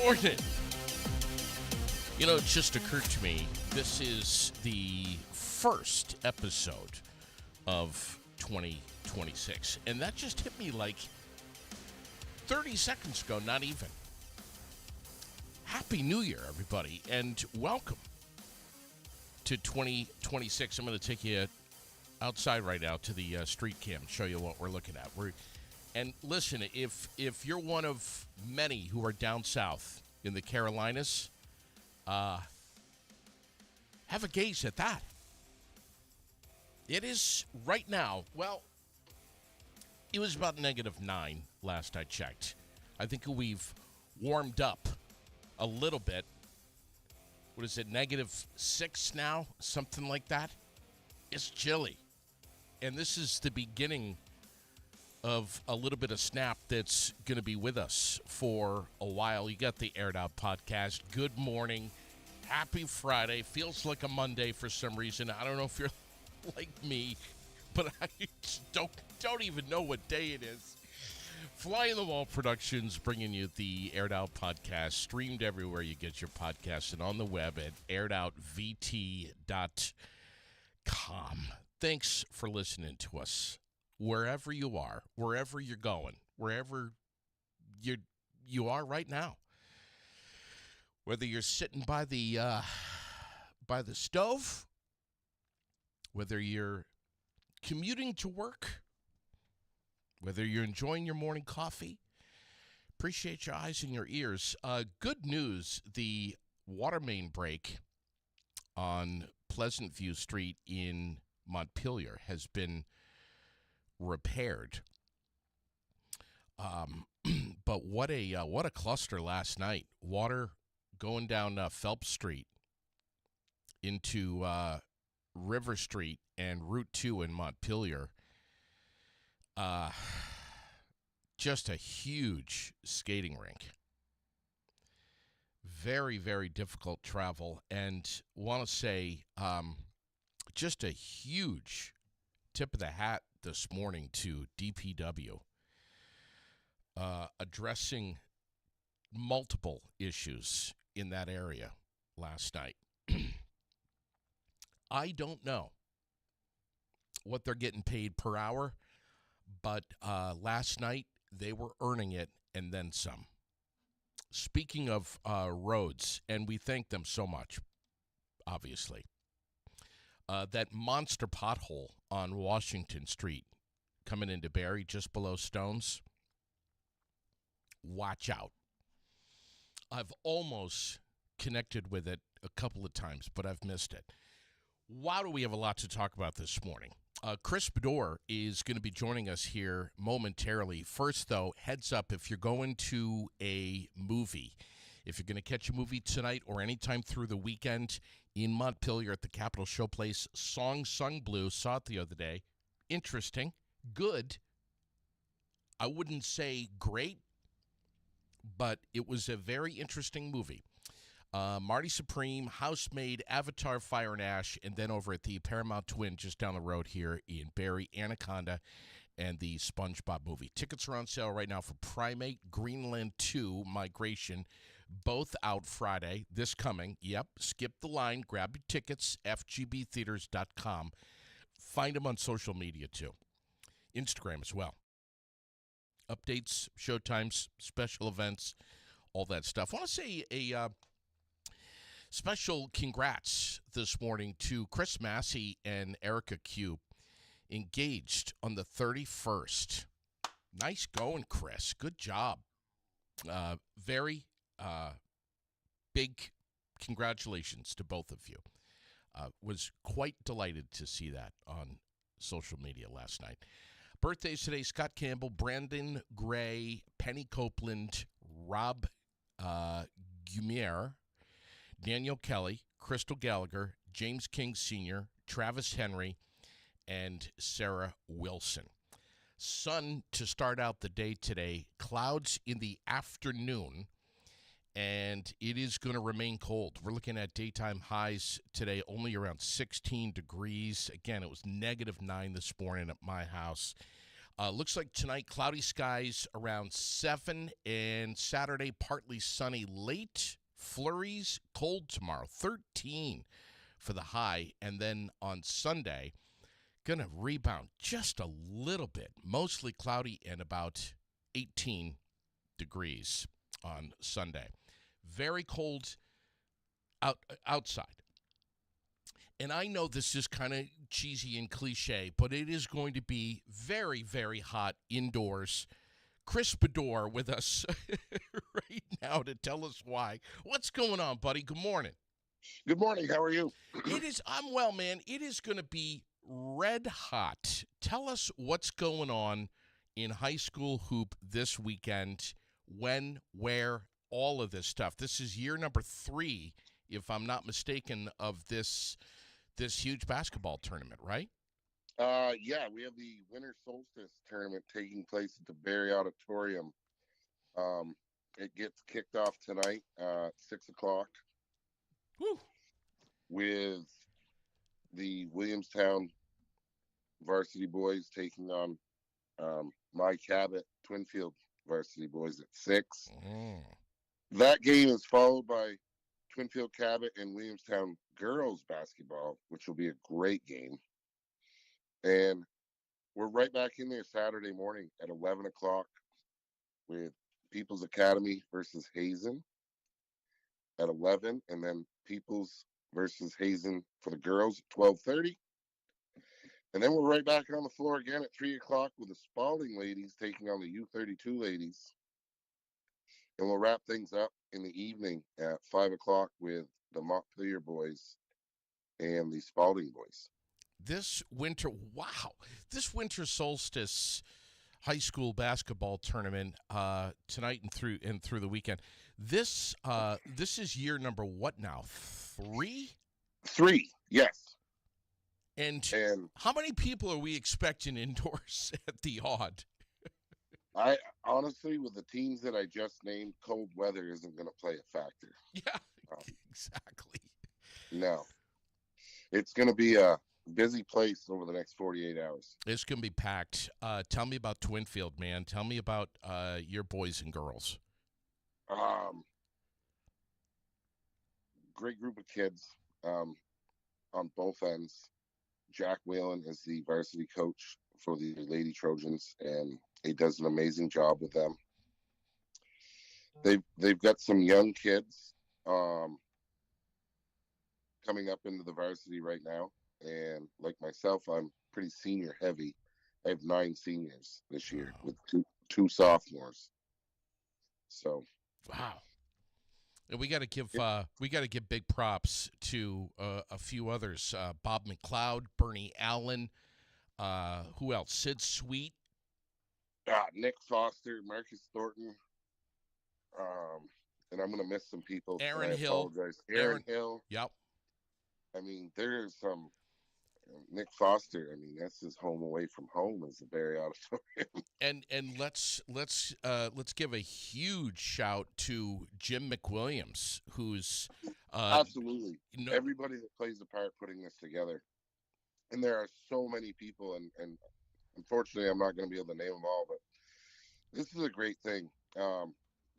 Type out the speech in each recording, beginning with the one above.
morning. You know, it just occurred to me, this is the first episode of 2026. And that just hit me like 30 seconds ago, not even. Happy New Year, everybody, and welcome to 2026. I'm going to take you outside right now to the street cam and show you what we're looking at. And listen, if you're one of many who are down south in the Carolinas, have a gaze at that. It is right now, well, it was about -9 last I checked. I think we've warmed up a little bit. What is it, -6 now? Something like that. It's chilly. And this is the beginning of a little bit of snap that's going to be with us for a while. You got the Aired Out podcast. Good morning. Happy Friday. Feels like a Monday for some reason. I don't know if you're like me, but I just don't even know what day it is. Fly in the Wall Productions bringing you the Aired Out podcast, streamed everywhere you get your podcasts and on the web at airedoutvt.com. Thanks for listening to us. Wherever you are, wherever you're going, wherever you are right now. Whether you're sitting by the stove, whether you're commuting to work, whether you're enjoying your morning coffee, appreciate your eyes and your ears. Good news, the water main break on Pleasant View Street in Montpelier has been repaired. But what a cluster last night. Water going down Phelps Street into River Street and Route 2 in Montpelier. Just a huge skating rink. Very, very difficult travel. And want to say just a huge tip of the hat this morning to DPW. Addressing multiple issues in that area last night. I don't know what they're getting paid per hour, but last night they were earning it and then some. Speaking of roads, and we thank them so much, obviously, that monster pothole on Washington Street coming into Barrie just below Stones, watch out. I've almost connected with it a couple of times, but I've missed it. Wow, do we have a lot to talk about this morning. Chris Bedore is going to be joining us here momentarily. First, though, heads up, if you're going to a movie, if you're going to catch a movie tonight or anytime through the weekend in Montpelier at the Capitol Showplace, Song Sung Blue, saw it the other day. Interesting. Good. I wouldn't say great, but it was a very interesting movie. Marty Supreme, Housemaid, Avatar, Fire and Ash, and then over at the Paramount Twin just down the road here in Barrie, Anaconda, and the SpongeBob movie. Tickets are on sale right now for Primate, Greenland 2, Migration, both out Friday, this coming. Yep, skip the line, grab your tickets, fgbtheaters.com. Find them on social media, too. Instagram as well. Updates, showtimes, special events, all that stuff. I want to say a special congrats this morning to Chris Massey and Erica Q, engaged on the 31st. Nice going, Chris. Good job. Very big congratulations to both of you. Was quite delighted to see that on social media last night. Birthdays today, Scott Campbell, Brandon Gray, Penny Copeland, Rob Gumier, Daniel Kelly, Crystal Gallagher, James King Sr., Travis Henry, and Sarah Wilson. Sun to start out the day today, clouds in the afternoon, and it is going to remain cold. We're looking at daytime highs today only around 16 degrees. Again, it was -9 this morning at my house. Looks like tonight, cloudy skies around 7, and Saturday, partly sunny late. Flurries, cold tomorrow, 13 for the high. And then on Sunday, going to rebound just a little bit. Mostly cloudy and about 18 degrees on Sunday. Very cold outside. And I know this is kind of cheesy and cliche, but it is going to be very, very hot indoors. Chris Bedore with us right now to tell us why. What's going on, buddy? Good morning. Good morning. How are you? I'm well, man. It is going to be red hot. Tell us what's going on in high school hoop this weekend, when, where, all of this stuff. This is year number 3, if I'm not mistaken, of this huge basketball tournament, right? Yeah, we have the Winter Solstice tournament taking place at the Barry Auditorium. It gets kicked off tonight, 6 o'clock. Woo. With the Williamstown varsity boys taking on my Cabot Twinfield varsity boys at 6. That game is followed by Twinfield Cabot and Williamstown girls basketball, which will be a great game. And we're right back in there Saturday morning at 11 o'clock with People's Academy versus Hazen at 11, and then People's versus Hazen for the girls at 12:30. And then we're right back on the floor again at 3 o'clock with the Spalding ladies taking on the U32 ladies. And we'll wrap things up in the evening at 5 o'clock with the Montpelier boys and the Spalding boys. This winter solstice high school basketball tournament tonight and through the weekend. This is year number what now? 3? 3, yes. And how many people are we expecting indoors at the Odd? I honestly, with the teams that I just named, cold weather isn't going to play a factor. Yeah, exactly. No. It's going to be a busy place over the next 48 hours. It's going to be packed. Tell me about Twinfield, man. Tell me about your boys and girls. Great group of kids on both ends. Jack Whalen is the varsity coach for the Lady Trojans, and he does an amazing job with them. They've got some young kids coming up into the varsity right now, and like myself, I'm pretty senior heavy. I have 9 seniors this year with two sophomores. So, wow. And we got to give big props to a few others: Bob McLeod, Bernie Allen, who else? Sid Sweet, Nick Foster, Marcus Thornton, and I'm going to miss some people. Aaron Hill. Apologize. Aaron Hill. Yep. I mean, there's some Nick Foster. I mean, that's his home away from home is the Barry Auditorium. And let's give a huge shout to Jim McWilliams, who's absolutely everybody that plays a part putting this together. And there are so many people, and unfortunately, I'm not going to be able to name them all, but this is a great thing.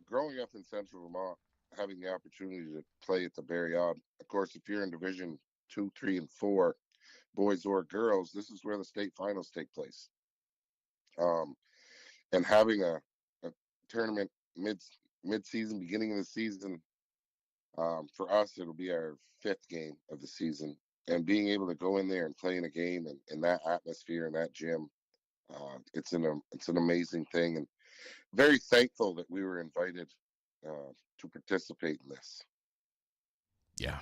Growing up in Central Vermont, having the opportunity to play at the Barry Aud. Of course, if you're in Division 2, 3, and 4, boys or girls, this is where the state finals take place. And having a tournament mid-season, beginning of the season, for us, it'll be our 5th game of the season. And being able to go in there and play in a game and in that atmosphere in that gym, it's an amazing thing, and very thankful that we were invited to participate in this. Yeah.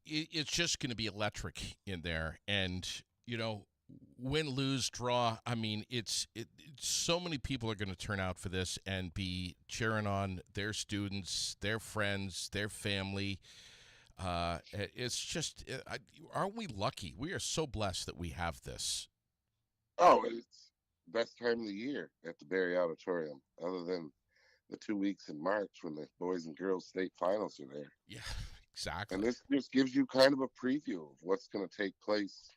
It's just going to be electric in there, and win, lose, draw. I mean, it's so many people are going to turn out for this and be cheering on their students, their friends, their family. It's just, aren't we lucky? We are so blessed that we have this. Oh, it's best time of the year at the Barry Auditorium, other than the 2 weeks in March when the boys and girls state finals are there. Yeah, exactly. And this just gives you kind of a preview of what's going to take place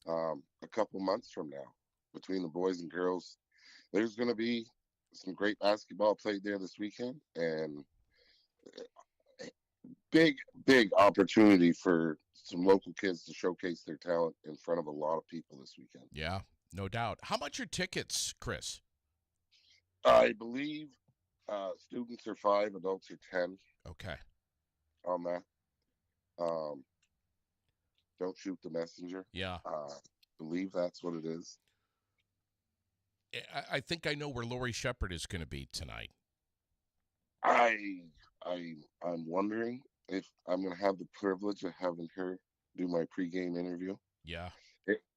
a couple months from now, between the boys and girls. There's going to be some great basketball played there this weekend, and big opportunity for some local kids to showcase their talent in front of a lot of people this weekend. Yeah, no doubt. How much are tickets, Chris? I believe students are 5, adults are 10 Okay. on that. Don't shoot the messenger. Yeah. Believe that's what it is. I think I know where Lori Shepherd is going to be tonight. I'm wondering if I'm going to have the privilege of having her do my pregame interview. Yeah.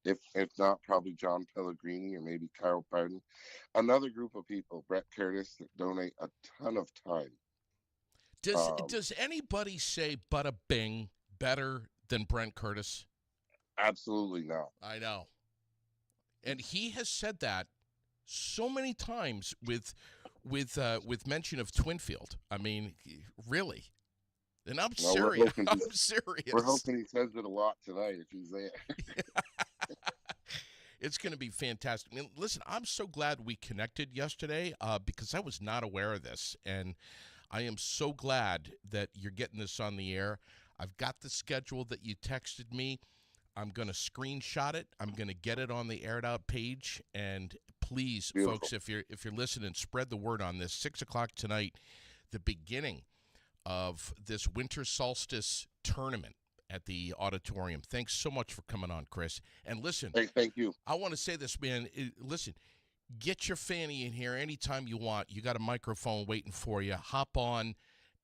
If not, probably John Pellegrini or maybe Kyle Pardon. Another group of people, Brett Curtis, that donate a ton of time. Does anybody say Bada Bing better than Brent Curtis? Absolutely not. I know. And he has said that so many times with mention of Twinfield. I mean, really. And I'm serious. I'm serious. We're hoping he says it a lot tonight if he's there. It's going to be fantastic. I mean, listen, I'm so glad we connected yesterday because I was not aware of this. And I am so glad that you're getting this on the air. I've got the schedule that you texted me. I'm going to screenshot it. I'm going to get it on the Aired Out page. And please, Beautiful. folks, if you're listening, spread the word on this. 6 o'clock tonight, the beginning of this winter solstice tournament at the auditorium. Thanks so much for coming on, Chris. And listen, thank you. I want to say this, man. Listen, get your fanny in here anytime you want. You got a microphone waiting for you. Hop on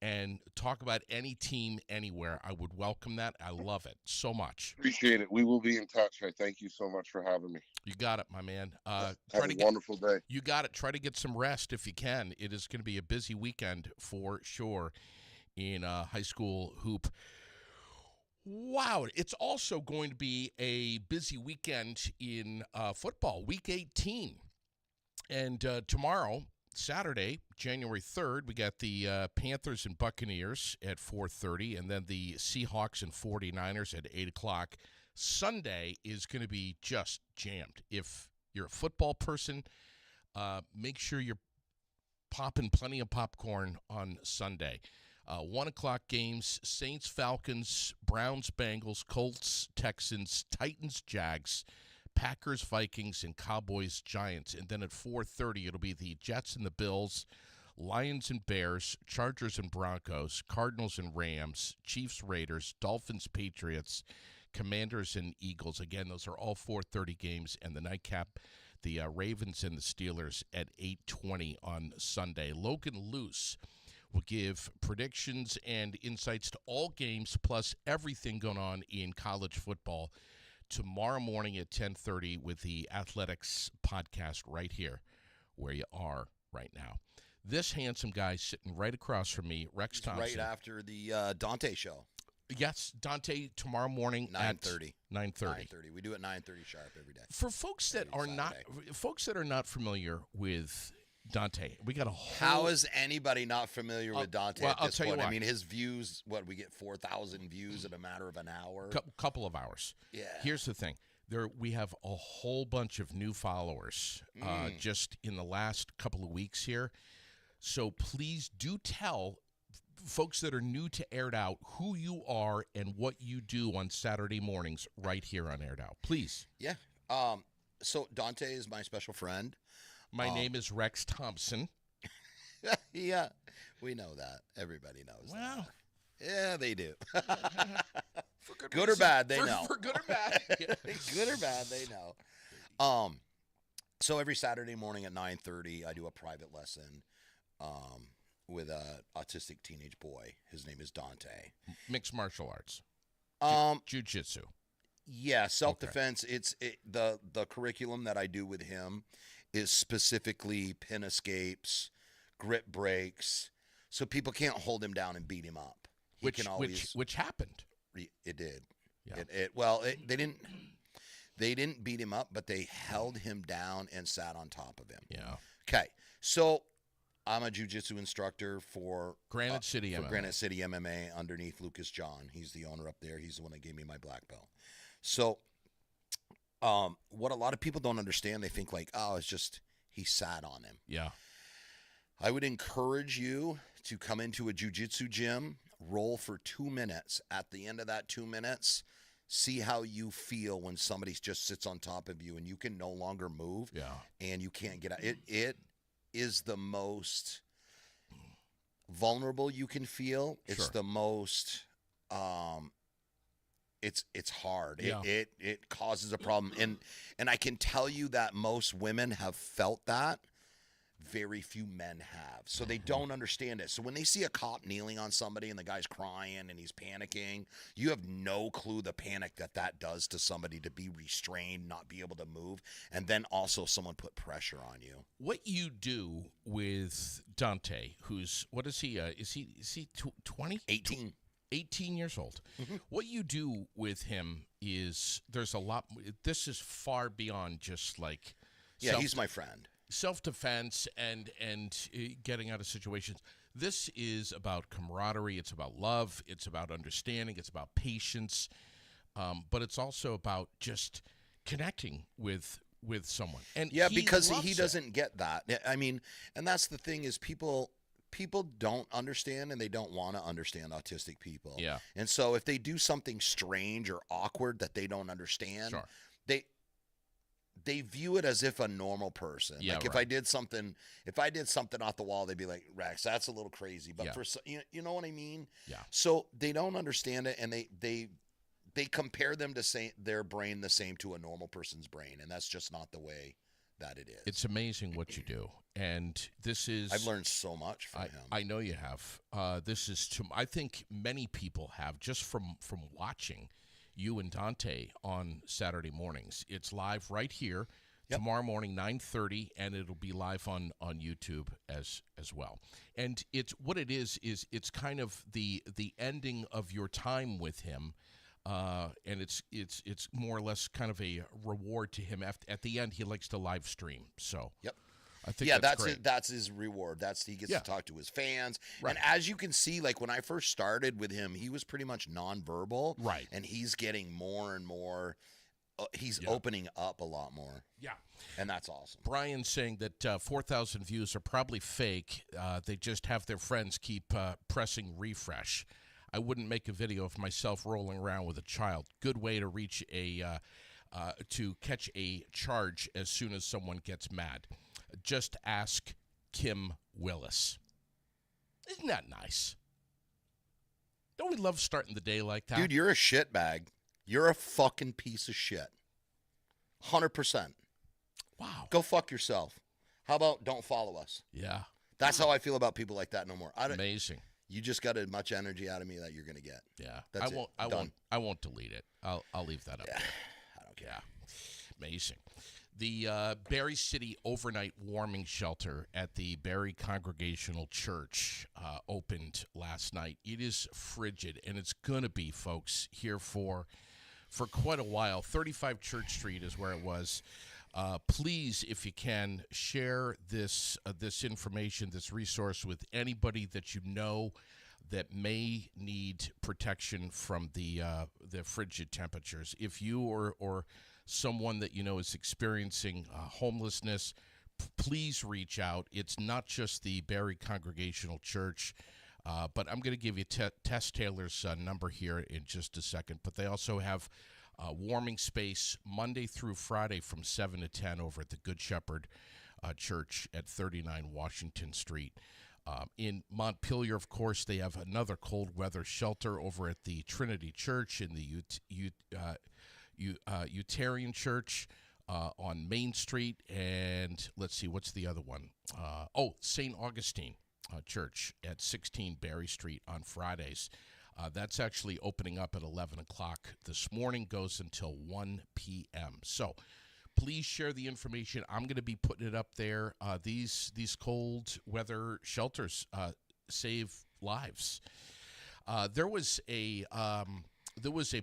and talk about any team anywhere. I would welcome that. I love it so much. Appreciate it. We will be in touch. I thank you so much for having me. You got it, my man. Have a wonderful day. You got it. Try to get some rest if you can. It is going to be a busy weekend for sure in high school hoop. Wow. It's also going to be a busy weekend in football, Week 18. And tomorrow, Saturday, January 3rd, we got the Panthers and Buccaneers at 4:30, and then the Seahawks and 49ers at 8 o'clock. Sunday is going to be just jammed. If you're a football person, make sure you're popping plenty of popcorn on Sunday. 1 o'clock games, Saints, Falcons, Browns, Bengals, Colts, Texans, Titans, Jags, Packers, Vikings, and Cowboys, Giants. And then at 4:30, it'll be the Jets and the Bills, Lions and Bears, Chargers and Broncos, Cardinals and Rams, Chiefs, Raiders, Dolphins, Patriots, Commanders and Eagles. Again, those are all 4:30 games. And the nightcap, the Ravens and the Steelers at 8:20 on Sunday. Logan Luce will give predictions and insights to all games, plus everything going on in college football tomorrow morning at 10:30 with the Athletics podcast right here where you are right now. This handsome guy sitting right across from me, Rex Thompson. Right after the Dante show. Yes, Dante tomorrow morning 9:30. at 9:30. 9:30. We do it 9:30 sharp every day. For folks that are not familiar with Dante, we got a whole... How is anybody not familiar with Dante at I'll this tell you point? what. I mean, his views, we get 4,000 views in a matter of an hour. Couple of hours. Yeah. Here's the thing. We have a whole bunch of new followers just in the last couple of weeks here. So please do tell folks that are new to Aired Out who you are and what you do on Saturday mornings right here on Aired Out. Please. Yeah. So Dante is my special friend. My name is Rex Thompson. Yeah, we know that. Everybody knows Wow. that. Yeah, they do. For good or bad, they know. For good or bad. Good or bad, they know. So every Saturday morning at 9:30, I do a private lesson with an autistic teenage boy. His name is Dante. Mixed martial arts. Jiu-jitsu. Yeah, self-defense. Okay. The curriculum that I do with him is specifically pin escapes, grip breaks, so people can't hold him down and beat him up. Which happened. It did. Yeah. They didn't beat him up, but they held him down and sat on top of him. Yeah. Okay. So I'm a jiu-jitsu instructor for Granite City MMA. Granite City MMA underneath Lucas John. He's the owner up there. He's the one that gave me my black belt. So What a lot of people don't understand, they think like, oh, it's just he sat on him. Yeah. I would encourage you to come into a jiu-jitsu gym, roll for 2 minutes. At the end of that 2 minutes, see how you feel when somebody just sits on top of you and you can no longer move. Yeah. And you can't get out. It is the most vulnerable you can feel. It's Sure. the most it's hard. Yeah. It causes a problem. And I can tell you that most women have felt that. Very few men have. So they don't understand it. So when they see a cop kneeling on somebody and the guy's crying and he's panicking, you have no clue the panic that does to somebody to be restrained, not be able to move, and then also someone put pressure on you. What you do with Dante, who's, what is he? Is he 20? 18. 18 years old. Mm-hmm. What you do with him is there's a lot. This is far beyond just like He's my friend. Self-defense and getting out of situations. This is about camaraderie. It's about love. It's about understanding. It's about patience. But it's also about just connecting with someone. And because loves he it. doesn't get that. I mean, and that's the thing is people don't understand and they don't want to understand autistic people. Yeah. And so if they do something strange or awkward that they don't understand, Sure. they view it as if a normal person. Yeah, like if I did something off the wall, they'd be like, Rex, that's a little crazy. But for you know what I mean? Yeah. So they don't understand it, and they compare them to their brain the same to a normal person's brain, and that's just not the way that it is. It's amazing what you do, and this is. I've learned so much from him. I know you have. This is I think many people have just from watching you and Dante on Saturday mornings. It's live right here tomorrow morning, 9:30, and it'll be live on YouTube as well. And it's what it is it's kind of the ending of your time with him, and it's more or less kind of a reward to him. At the end, he likes to live stream. So I think that's great. That's his reward. He gets to talk to his fans. Right. And as you can see, like when I first started with him, he was pretty much nonverbal. Right. And he's getting more and more. He's opening up a lot more. Yeah. And that's awesome. Brian's saying that 4,000 views are probably fake. They just have their friends keep pressing refresh. I wouldn't make a video of myself rolling around with a child. Good way to reach to catch a charge as soon as someone gets mad. Just ask Kim Willis. Isn't that nice? Don't we love starting the day like that? Dude, you're a shitbag. You're a fucking piece of shit. 100%. Wow. Go fuck yourself. How about don't follow us? Yeah. That's how I feel about people like that no more. Amazing. You just got as much energy out of me that you're going to get. Yeah. That's I won't delete it. I'll leave that up there. I don't care. Yeah. Amazing. The Barrie City Overnight Warming Shelter at the Barrie Congregational Church opened last night. It is frigid, and it's going to be, folks, here for quite a while. 35 Church Street is where it was. Please, if you can, share this information, this resource with anybody that you know that may need protection from the frigid temperatures. If you or someone that you know is experiencing homelessness, please reach out. It's not just the Barrie Congregational Church, but I'm going to give you Tess Taylor's number here in just a second. But they also have warming space Monday through Friday from 7 to 10 over at the Good Shepherd Church at 39 Washington Street. In Montpelier, of course, they have another cold weather shelter over at the Trinity Church in the Unitarian Church on Main Street. And let's see, what's the other one? St. Augustine Church at 16 Barrie Street on Fridays. That's actually opening up at 11 o'clock this morning, goes until 1 p.m. So please share the information. I'm going to be putting it up there. These cold weather shelters save lives. There was a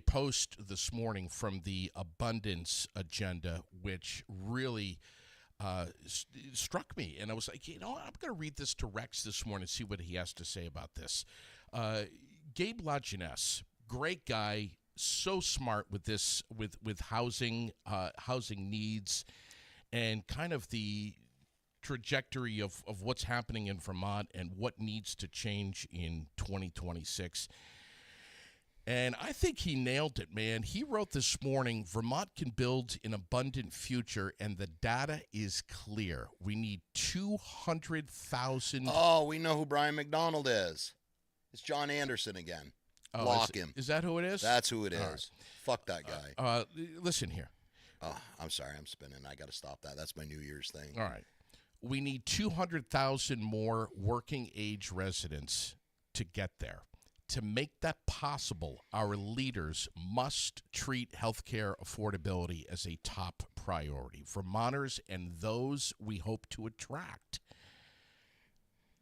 post this morning from the Abundance Agenda, which really struck me. And I was like, I'm going to read this to Rex this morning and see what he has to say about this. Gabe Lajeunesse, great guy, so smart with this, with housing, housing needs, and kind of the trajectory of what's happening in Vermont and what needs to change in 2026. And I think he nailed it, man. He wrote this morning, Vermont can build an abundant future, and the data is clear. We need 200,000. Oh, we know who Brian McDonald is. It's John Anderson again. Oh, Block him. Is that who it is? That's who it is. Right. Fuck that guy. Listen here. Oh, I'm sorry. I'm spinning. I got to stop that. That's my New Year's thing. All right. We need 200,000 more working age residents to get there. To make that possible, our leaders must treat healthcare affordability as a top priority. Vermonters and those we hope to attract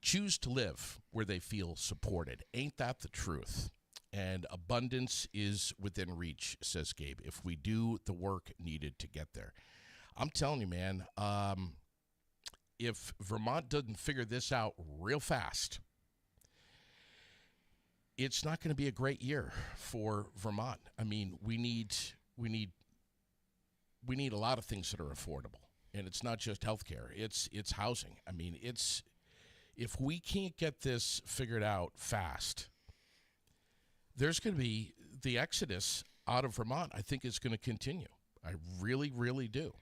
choose to live where they feel supported. Ain't that the truth? And abundance is within reach, says Gabe, if we do the work needed to get there. I'm telling you, man, if Vermont doesn't figure this out real fast, it's not going to be a great year for Vermont. I mean, we need a lot of things that are affordable, and it's not just healthcare. It's housing. I mean, if we can't get this figured out fast, there's going to be the exodus out of Vermont. I think is going to continue. I really, really do.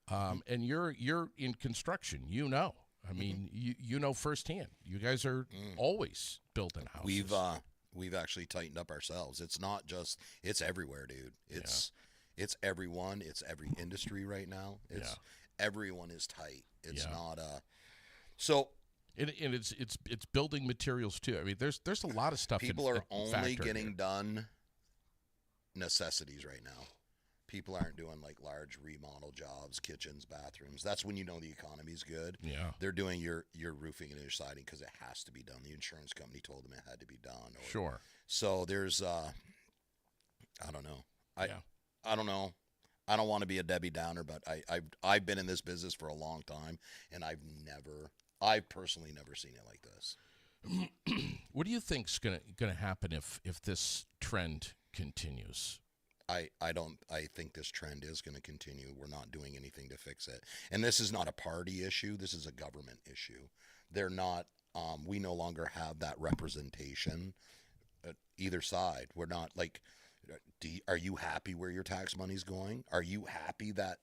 And you're in construction. You know. I mean, you know firsthand. You guys are always building houses. We've actually tightened up ourselves. It's not just, it's everywhere, dude. It's everyone. It's every industry right now. Everyone is tight. It's not so. And it's building materials too. I mean, there's a lot of stuff. People are only getting done necessities right now. People aren't doing like large remodel jobs, kitchens, bathrooms. That's when you know the economy's good. Yeah. They're doing your roofing and your siding because it has to be done. The insurance company told them it had to be done. Sure. So there's, I don't know. I don't know. I don't want to be a Debbie Downer, but I've been in this business for a long time, and I've personally never seen it like this. What do you think's gonna happen if this trend continues? I think this trend is going to continue. We're not doing anything to fix it. And this is not a party issue. This is a government issue. They're not, we no longer have that representation at either side. We're not like, are you happy where your tax money's going? Are you happy that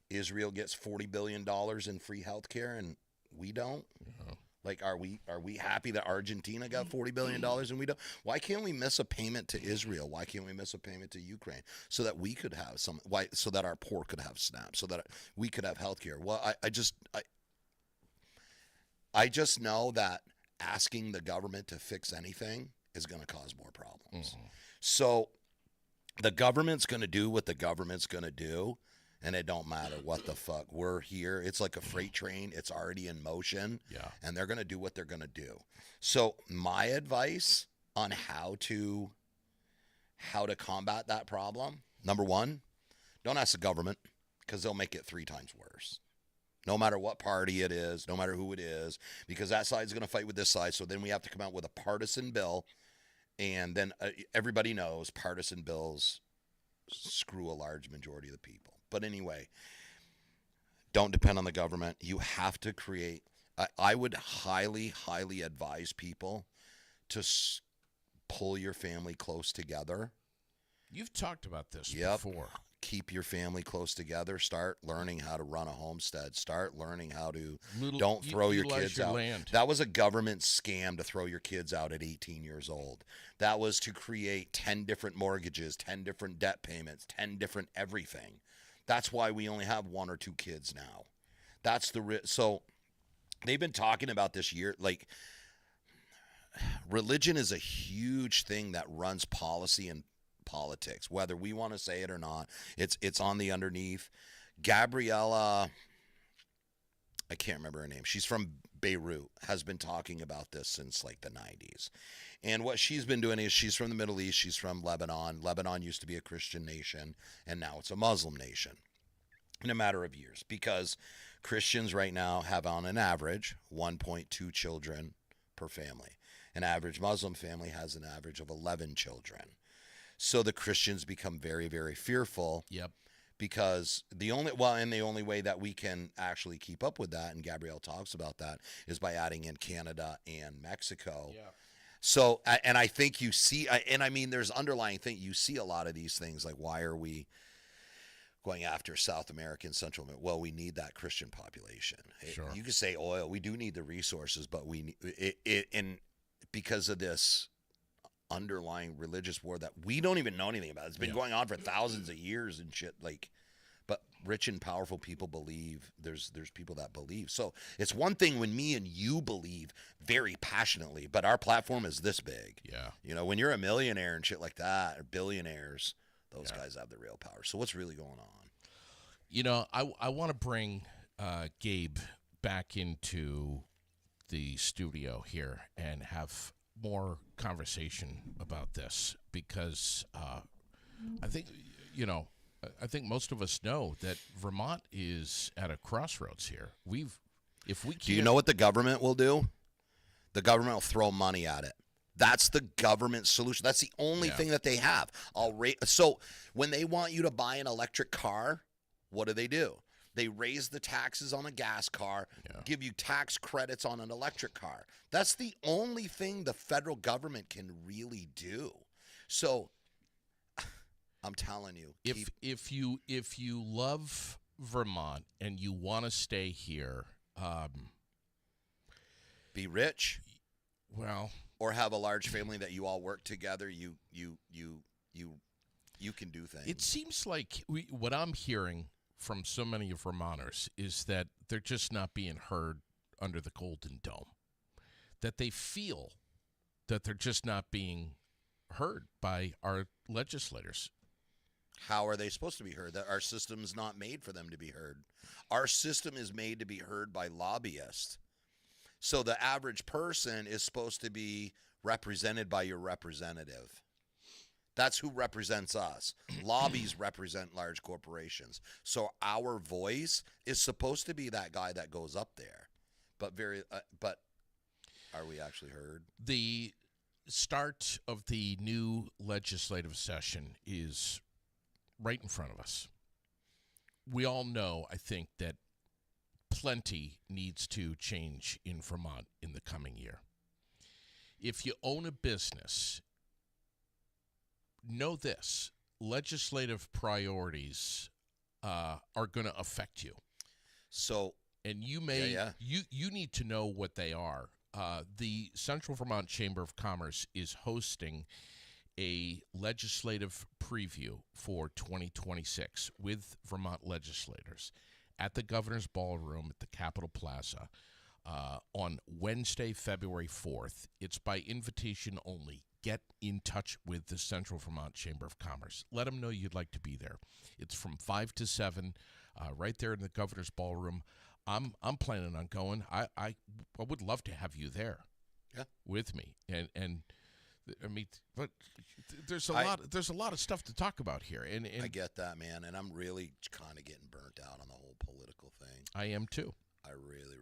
Israel gets $40 billion in free health care and we don't? Yeah. Like, are we happy that Argentina got $40 billion and we don't? Why can't we miss a payment to Israel? Why can't we miss a payment to Ukraine so that we could have so that our poor could have SNAP, so that we could have health care? Well, I just know that asking the government to fix anything is going to cause more problems. Mm-hmm. So the government's going to do what the government's going to do. And it don't matter what the fuck. We're here. It's like a freight train. It's already in motion. Yeah. And they're going to do what they're going to do. So my advice on how to combat that problem, number one, don't ask the government because they'll make it 3 times worse. No matter what party it is, no matter who it is, because that side's going to fight with this side. So then we have to come out with a partisan bill. And then everybody knows partisan bills screw a large majority of the people. But anyway, don't depend on the government. You have to create. I would highly, highly advise people to pull your family close together. You've talked about this before. Keep your family close together. Start learning how to run a homestead. Start learning how to don't throw your kids out. Land. That was a government scam to throw your kids out at 18 years old. That was to create 10 different mortgages, 10 different debt payments, 10 different everything. That's why we only have 1 or 2 kids now. That's so they've been talking about this year. Like, religion is a huge thing that runs policy and politics, whether we want to say it or not. It's on the underneath. Gabriella, I can't remember her name. She's from Beirut, has been talking about this since like the 90s. And what she's been doing is she's from the Middle East. She's from Lebanon. Lebanon used to be a Christian nation, and now it's a Muslim nation in a matter of years, because Christians right now have on an average 1.2 children per family. An average Muslim family has an average of 11 children. So the Christians become very, very fearful. Yep. Because the only way that we can actually keep up with that, and Gabrielle talks about that, is by adding in Canada and Mexico. Yeah. So, and I think you see, and I mean, there's underlying thing. You see a lot of these things, like why are we going after South American, Central America? Well, we need that Christian population. Sure. You could say oil. We do need the resources, but we need it, and because of this underlying religious war that we don't even know anything about. It's been going on for thousands of years and shit. Like, but rich and powerful people believe. There's people that believe. So it's one thing when me and you believe very passionately, but our platform is this big. Yeah. You know, when you're a millionaire and shit like that, or billionaires, those guys have the real power. So what's really going on? You know, I want to bring Gabe back into the studio here and have more conversation about this, because I think, you know, I think most of us know that Vermont is at a crossroads here. If we can't, Do you know what the government will do? The government will throw money at it. That's the government solution. That's the only thing that they have. So when they want you to buy an electric car, what do? They raise the taxes on a gas car, give you tax credits on an electric car. That's the only thing the federal government can really do. So I'm telling you, if you love Vermont and you want to stay here, be rich, well, or have a large family that you all work together, you can do things. It seems like what I'm hearing from so many of Vermonters is that they're just not being heard under the Golden Dome, that they feel that they're just not being heard by our legislators. How are they supposed to be heard? That our system's not made for them to be heard. Our system is made to be heard by lobbyists. So the average person is supposed to be represented by your representative. That's who represents us. Lobbies represent large corporations. So our voice is supposed to be that guy that goes up there. But are we actually heard? The start of the new legislative session is right in front of us. We all know, I think, that plenty needs to change in Vermont in the coming year. If you own a business, know this: legislative priorities are going to affect you. So, and you may you need to know what they are. The Central Vermont Chamber of Commerce is hosting a legislative preview for 2026 with Vermont legislators at the Governor's Ballroom at the Capitol Plaza on Wednesday, February 4th. It's by invitation only. Get in touch with the Central Vermont Chamber of Commerce. Let them know you'd like to be there. It's from 5 to 7, right there in the Governor's Ballroom. I'm planning on going. I would love to have you there, with me. And I mean, but there's a lot of stuff to talk about here. And I get that, man. And I'm really kind of getting burnt out on the whole political thing. I am too. I really.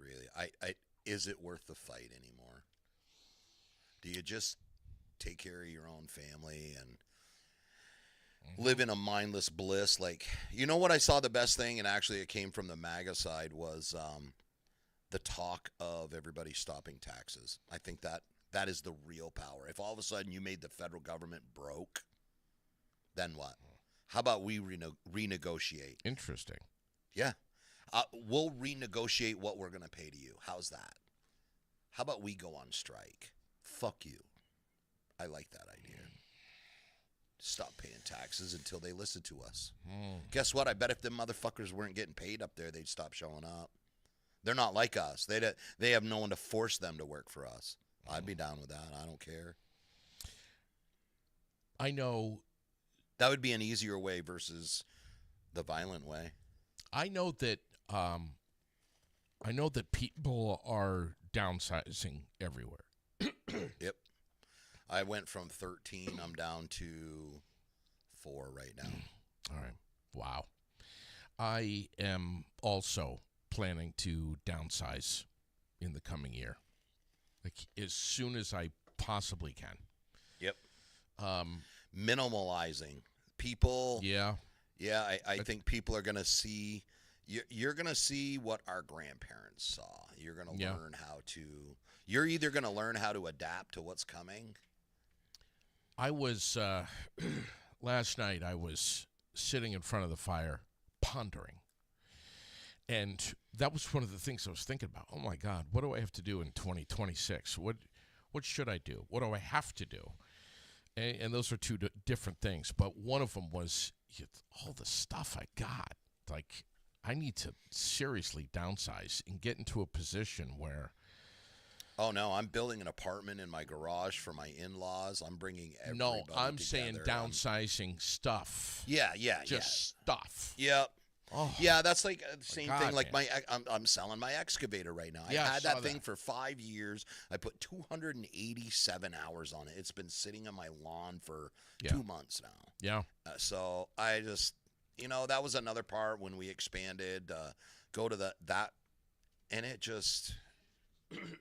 Is it worth the fight anymore? Do you just take care of your own family and live in a mindless bliss? Like, you know what I saw the best thing, and actually it came from the MAGA side, was the talk of everybody stopping taxes. I think that is the real power. If all of a sudden you made the federal government broke, then what? How about we renegotiate? Interesting. Yeah. We'll renegotiate what we're going to pay to you. How's that? How about we go on strike? Fuck you. I like that idea. Stop paying taxes until they listen to us. Guess what? I bet if them motherfuckers weren't getting paid up there, they'd stop showing up. They're not like us. They have no one to force them to work for us. I'd be down with that. I don't care. I know. That would be an easier way versus the violent way. I know that people are downsizing everywhere. Yep. I went from 13. I'm down to 4 right now. All right. Wow. I am also planning to downsize in the coming year, like as soon as I possibly can. Yep. minimalizing people. Yeah. Yeah, I think people are going to see. You're going to see what our grandparents saw. You're going to learn how to. You're either going to learn how to adapt to what's coming. I was last night. I was sitting in front of the fire, pondering, and that was one of the things I was thinking about. Oh my God, what do I have to do in 2026? What should I do? What do I have to do? And those are two different things. But one of them was all the stuff I got. Like, I need to seriously downsize and get into a position where. Oh no, I'm building an apartment in my garage for my in-laws. I'm bringing everybody. No, I'm together. saying downsizing stuff. Yeah, just stuff. Yep. Oh, yeah, that's like the same God, thing. Like man. I'm selling my excavator right now. Yeah, I had I saw that thing that. for 5 years. I put 287 hours on it. It's been sitting on my lawn for 2 months now. Yeah. So I just, that was another part when we expanded. Go to that, and it just,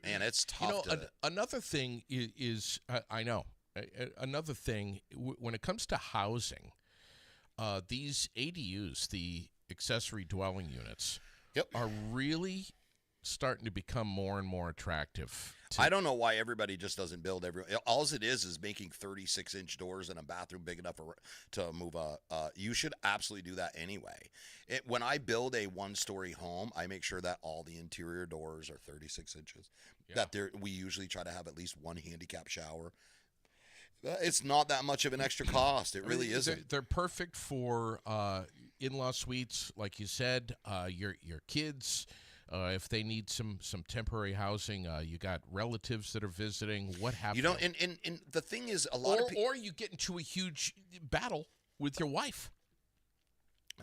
man, it's tough. Another thing is I know another thing when it comes to housing, these ADUs, the accessory dwelling units, are really starting to become more and more attractive. I don't know why everybody just doesn't build all it is making 36-inch doors in a bathroom big enough to move you should absolutely do that anyway. When I build a one-story home, I make sure that all the interior doors are 36 inches. Yeah. We usually try to have at least one handicap shower. It's not that much of an extra cost. It really isn't. They're perfect for in-law suites, like you said. Your kids, if they need some temporary housing, you got relatives that are visiting. What have you? And the thing is, a lot of people, or you get into a huge battle with your wife,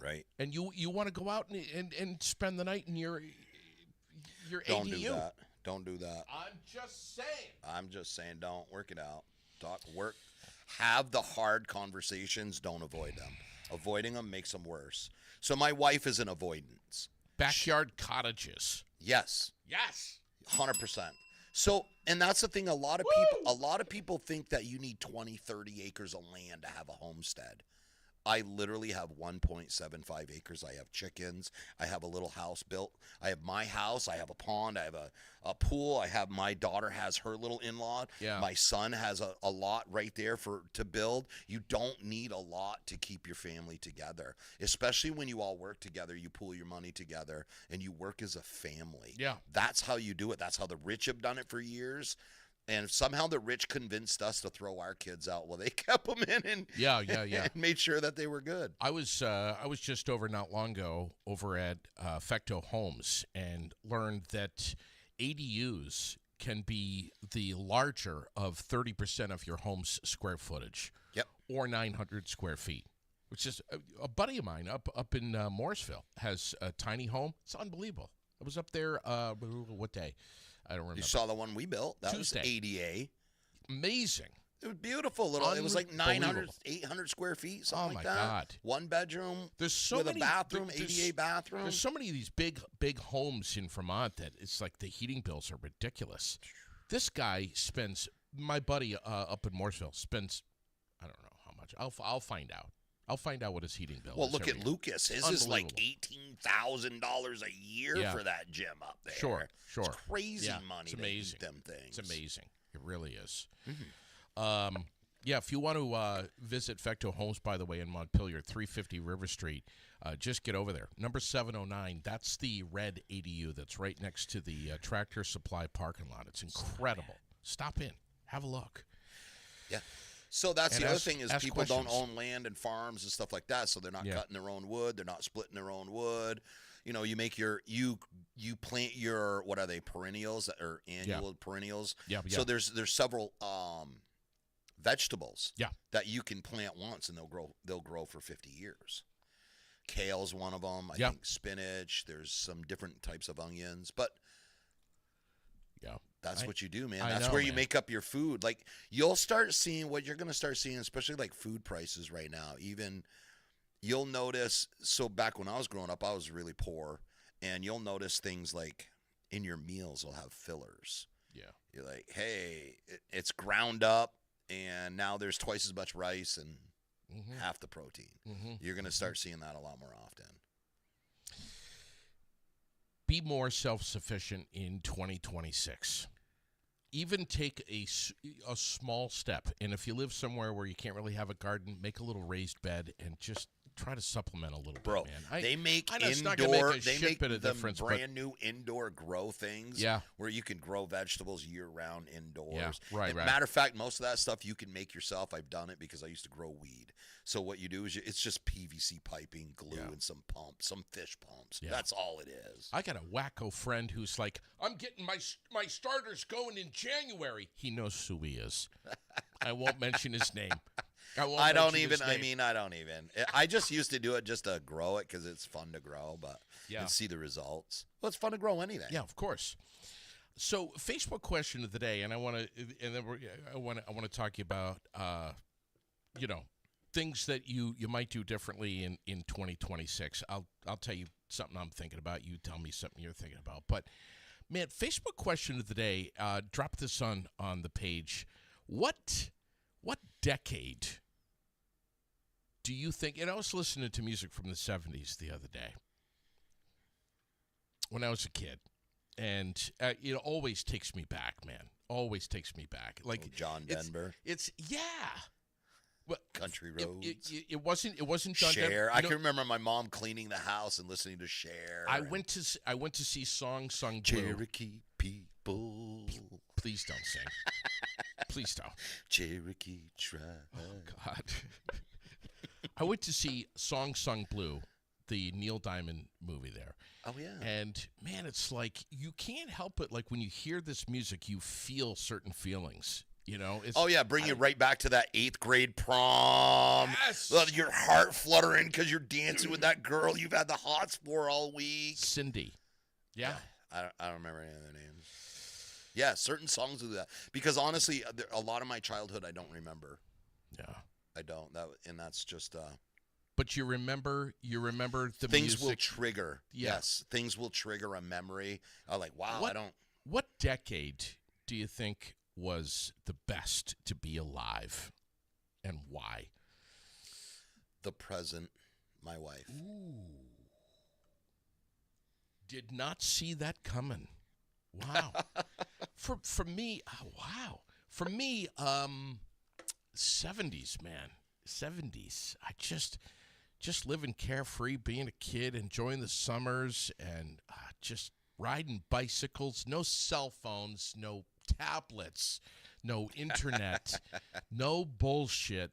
right? And you want to go out and spend the night in your Don't ADU. do that. Don't do that. I'm just saying. Don't work it out. Work. Have the hard conversations. Don't avoid them. Avoiding them makes them worse. So my wife is an avoidance. Backyard cottages. Yes. 100%. So, and that's the thing. A lot of people think that you need 20, 30 acres of land to have a homestead. I literally have 1.75 acres. I have chickens. I have a little house built. I have my house. I have a pond. I have a pool. My daughter has her little in-law. Yeah. My son has a lot right there to build. You don't need a lot to keep your family together, especially when you all work together. You pool your money together and you work as a family. Yeah. That's how you do it. That's how the rich have done it for years. And somehow the rich convinced us to throw our kids out. Well, they kept them in and and made sure that they were good. I was just over not long ago over at Fecto Homes and learned that ADUs can be the larger of 30% of your home's square footage. Yep. Or 900 square feet. Which is a buddy of mine up in Morrisville has a tiny home. It's unbelievable. I was up there. What day? I don't remember. You saw the one we built. That Tuesday. was ADA. Amazing. It was beautiful. It was like 900, 800 square feet, something like that. Oh, my God. One bedroom with a bathroom, ADA bathroom. There's so many of these big homes in Vermont that it's like the heating bills are ridiculous. This guy my buddy up in Morrisville spends, I don't know how much. I'll find out. I'll find out what his heating bill is. Well, look at Lucas. His is like $18,000 a year for that gym up there. Sure. It's crazy money. It's amazing. Them things. It's amazing. It really is. Mm-hmm. If you want to visit Fecto Homes, by the way, in Montpelier, 350 River Street, just get over there. Number 709, that's the red ADU that's right next to the Tractor Supply parking lot. It's incredible. Stop in. Have a look. Yeah. So that's the other thing is people questions. don't own land and farms and stuff like that, so they're not cutting their own wood, they're not splitting their own wood. You make you plant your, what are they, perennials that are annual perennials? Yeah. So there's several vegetables that you can plant once and they'll grow for 50 years. Kale's one of them. I think spinach. There's some different types of onions, but that's what you do, man. That's where you make up your food. Like you'll start seeing what you're going to start seeing, especially like food prices right now. Even you'll notice. So back when I was growing up, I was really poor, and you'll notice things like in your meals will have fillers. Yeah, you're like, hey, it's ground up, and now there's twice as much rice and half the protein. You're going to start seeing that a lot more often. Be more self-sufficient in 2026. Even take a small step. And if you live somewhere where you can't really have a garden, make a little raised bed and just try to supplement a little bit, man. They make brand new indoor grow things where you can grow vegetables year-round indoors. Yeah, right. Matter of fact, most of that stuff you can make yourself. I've done it because I used to grow weed. So what you do is it's just PVC piping, glue, and some fish pumps. Yeah. That's all it is. I got a wacko friend who's like, I'm getting my starters going in January. He knows who he is. I won't mention his name. I don't even. I just used to do it just to grow it because it's fun to grow, and see the results. Well, it's fun to grow anything. Yeah, of course. So, Facebook question of the day, and I want to talk to you about, things that you might do differently in 2026. I'll tell you something I'm thinking about. You tell me something you're thinking about. But man, Facebook question of the day. Drop this on the page. What decade do you think? And I was listening to music from the 70s the other day when I was a kid, and it always takes me back, man. Always takes me back. Like John Denver. It's Well, Country Roads. It wasn't John Cher. Denver. I can remember my mom cleaning the house and listening to Cher. I went to see Song Sung Blue. Cherokee people. Please don't sing. Please don't. Cherokee tribe. Oh God. I went to see Song Sung Blue, the Neil Diamond movie there. Oh yeah. And man, it's like you can't help it. Like when you hear this music, you feel certain feelings. Bring you right back to that 8th grade prom. Yes. Your heart fluttering because you're dancing with that girl you've had the hots for all week. Cindy. Yeah. I don't remember any of their names. Yeah, certain songs do that. Because honestly, a lot of my childhood I don't remember. Yeah. I don't. That's just. But you remember the things music. Will trigger. Yeah. Yes, things will trigger a memory. I'm like, wow, I don't. What decade do you think was the best to be alive, and why? The present, my wife. Ooh. Did not see that coming. Wow. For me, wow. For me, 70s, man. 70s. I just living carefree, being a kid, enjoying the summers, and just riding bicycles. No cell phones, no tablets, no internet, no bullshit.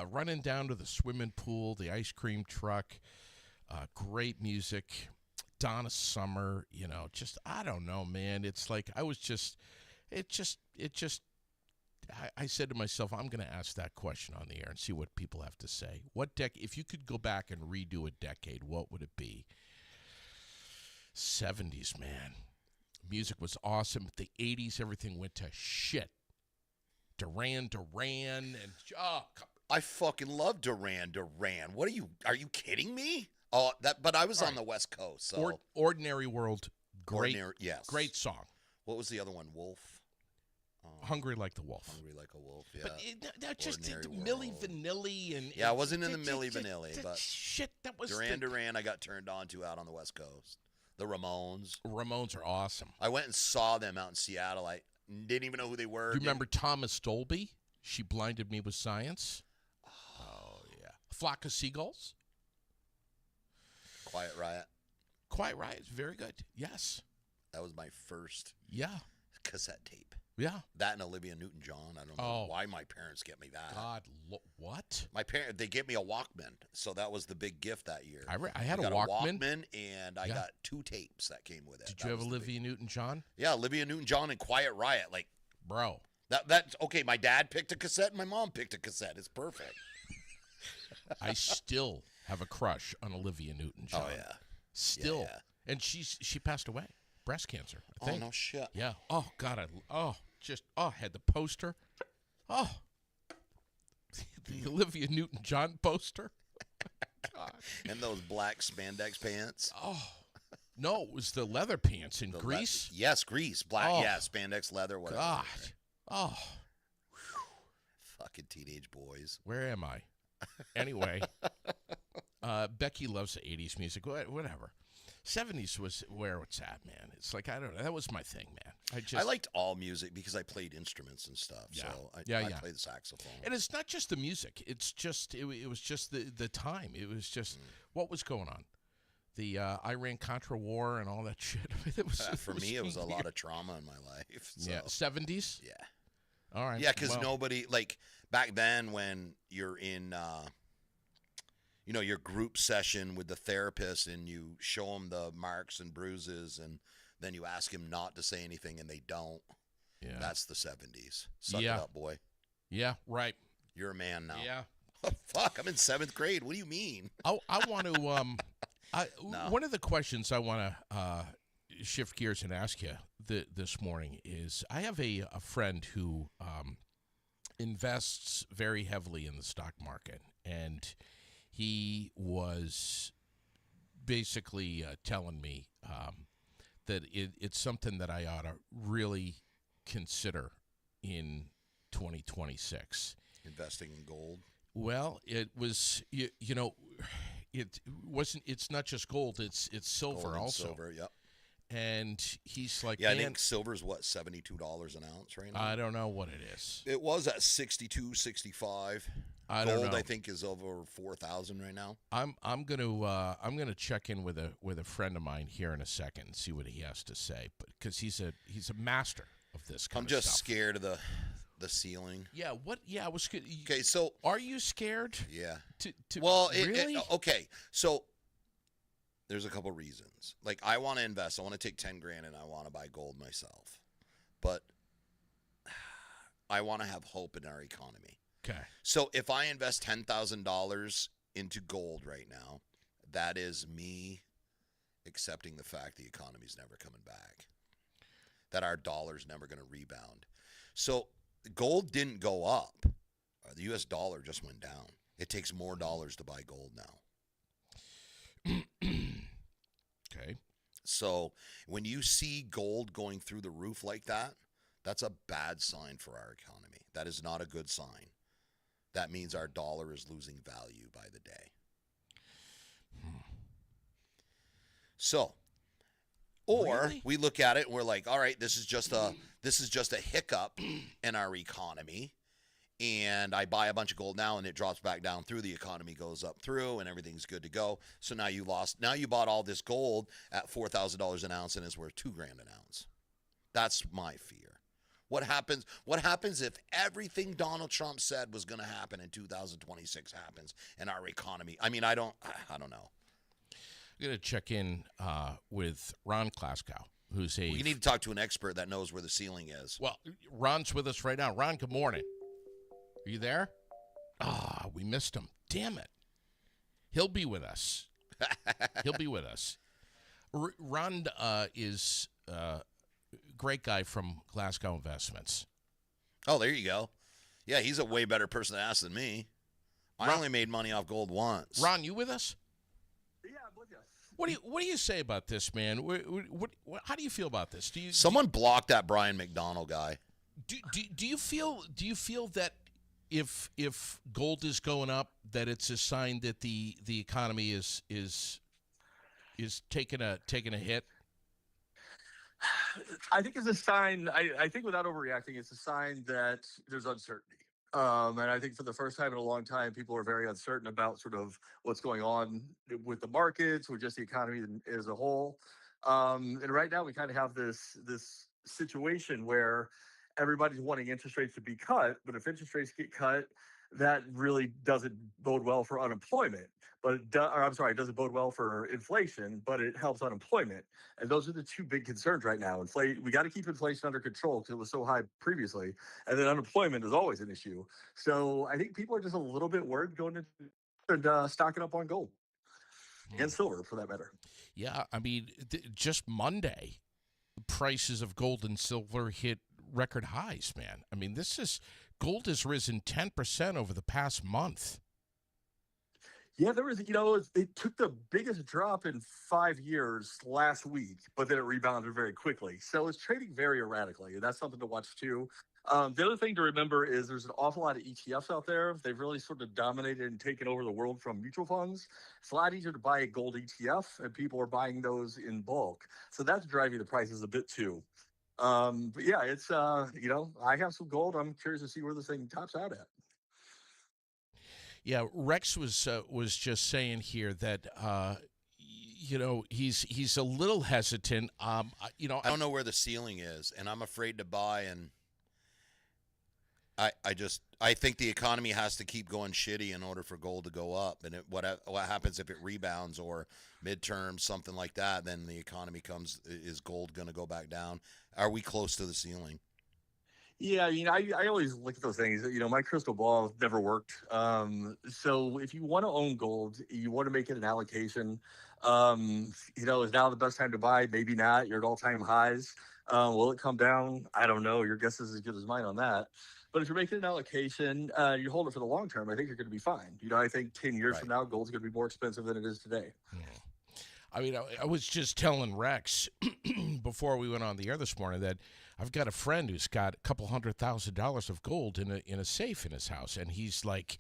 Running down to the swimming pool, the ice cream truck, great music. Donna Summer, I don't know, man. It's like I said to myself, I'm going to ask that question on the air and see what people have to say. If you could go back and redo a decade, what would it be? 70s, man. Music was awesome. The 80s, everything went to shit. Duran, and I fucking love Duran. What are you kidding me? Oh, but I was on the West Coast, so Ordinary World, great, yes, great song. What was the other one? Wolf. Hungry Like the Wolf. Hungry Like a Wolf. Yeah. But that just Milli Vanilli and I wasn't in the Milli Vanilli, but shit, that was Duran. I got turned on to out on the West Coast. The Ramones. Ramones are awesome. I went and saw them out in Seattle. I didn't even know who they were. You remember Thomas Dolby? She Blinded Me with Science. Oh yeah. Flock of Seagulls. Quiet Riot. Quiet Riot is very good. Yes. That was my first cassette tape. Yeah. That and Olivia Newton-John. I don't know why my parents get me that. God, what? They gave me a Walkman, so that was the big gift that year. I had a Walkman. And I got 2 tapes that came with it. Did you have Olivia Newton-John? Yeah, Olivia Newton-John and Quiet Riot. Like, bro. That's okay. My dad picked a cassette and my mom picked a cassette. It's perfect. I still have a crush on Olivia Newton-John. Oh yeah. Still. Yeah. And she passed away. Breast cancer, I think. Oh, no shit. Yeah. Oh, God. Had the poster. Oh. The Olivia Newton-John poster. God. And those black spandex pants. Oh. No, it was the leather pants in Grease. Yes, Grease. Black, spandex, leather, whatever. God. Oh. Fucking teenage boys. Where am I? Anyway, Becky loves the 80s music, whatever. 70s was where it's at, man. It's like, I don't know. That was my thing, man. I liked all music because I played instruments and stuff. Yeah. So I played the saxophone. And it's not just the music. It's just, it was just the time. It was just what was going on. The Iran-Contra war and all that shit. For me, it was a lot of trauma in my life. So. Yeah, 70s? Yeah. All right. Yeah, because nobody, like, back then when you're in, your group session with the therapist and you show them the marks and bruises and then you ask him not to say anything and they don't. Yeah. That's the 70s. Suck it up, boy. Yeah, right. You're a man now. Yeah. Fuck, I'm in 7th grade. What do you mean? I want to, No. One of the questions I want to shift gears and ask you this morning is I have a friend who invests very heavily in the stock market, and he was basically telling me that it's something that I ought to really consider in 2026. Investing in gold? Well, it was, you know, it wasn't. It's not just gold. It's silver Gold and also. Silver, yep. And he's like, yeah, man, I think silver's what, $72 an ounce right now? I don't know what it is. It was at 62, 65. I don't Gold, know. I think, is over 4,000 right now. I'm gonna check in with a friend of mine here in a second and see what he has to say, but because he's a master of this kind I'm of just stuff. scared of the ceiling. Yeah. What? Yeah. I was. Okay, so Are you scared? yeah. Well, really? Okay, so there's a couple reasons. Like, I want to invest. I want to take 10 grand and I want to buy gold myself, but I want to have hope in our economy. Okay. So if I invest $10,000 into gold right now, that is me accepting the fact the economy's never coming back, that our dollar's never going to rebound. So gold didn't go up. The U.S. dollar just went down. It takes more dollars to buy gold now. Okay. So when you see gold going through the roof like that, that's a bad sign for our economy. That is not a good sign. That means our dollar is losing value by the day. So, or Really? we look at it and we're like, all right, this is just a hiccup in our economy, and I buy a bunch of gold now and it drops back down through, the economy goes up through and everything's good to go. So now you bought all this gold at $4,000 an ounce and it's worth $2,000 an ounce. That's my fear. What happens if everything Donald Trump said was going to happen in 2026 happens and our economy? I mean, I don't know. I'm gonna check in with Ron Klaskow, who's a. You need to talk to an expert that knows where the ceiling is. Well, Ron's with us right now. Ron, good morning. Are you there? We missed him. Damn it. He'll be with us. He'll be with us. Ron is a great guy from Glasgow Investments. Oh, there you go. Yeah, he's a way better person to ask than me. I only made money off gold once. Ron, you with us? Yeah, I'm with you. What do you say about this, man? How do you feel about this? Someone blocked that Brian McDonald guy. Do you feel that if gold is going up, that it's a sign that the economy is taking a hit? I think it's a sign. I think without overreacting, it's a sign that there's uncertainty. And I think for the first time in a long time, people are very uncertain about sort of what's going on with the markets, with just the economy as a whole. And right now, we kind of have this situation where everybody's wanting interest rates to be cut, but if interest rates get cut, that really doesn't bode well for unemployment. But it doesn't bode well for inflation, but it helps unemployment. And those are the two big concerns right now. We got to keep inflation under control because it was so high previously. And then unemployment is always an issue. So I think people are just a little bit worried going into and stocking up on gold and silver for that matter. Yeah, I mean, just Monday, prices of gold and silver hit record highs, man. I mean, gold has risen 10% over the past month. Yeah, there was, it took the biggest drop in 5 years last week, but then it rebounded very quickly. So it's trading very erratically, and that's something to watch too. The other thing to remember is there's an awful lot of ETFs out there. They've really sort of dominated and taken over the world from mutual funds. It's a lot easier to buy a gold ETF, and people are buying those in bulk. So that's driving the prices a bit too. But yeah, it's I have some gold. I'm curious to see where this thing tops out at. Yeah, Rex was just saying here that he's a little hesitant. I don't know where the ceiling is, and I'm afraid to buy. And I think the economy has to keep going shitty in order for gold to go up. And what happens if it rebounds or midterm something like that? Then the economy is gold going to go back down? Are we close to the ceiling? Yeah, I always look at those things. My crystal ball never worked. So if you want to own gold, you want to make it an allocation. Is now the best time to buy? Maybe not. You're at all-time highs. Will it come down? I don't know. Your guess is as good as mine on that. But if you're making an allocation, you hold it for the long term, I think you're going to be fine. I think 10 years from now, gold's going to be more expensive than it is today. I mean, I was just telling Rex before we went on the air this morning that I've got a friend who's got a couple $100,000 of gold in a safe in his house, and he's like,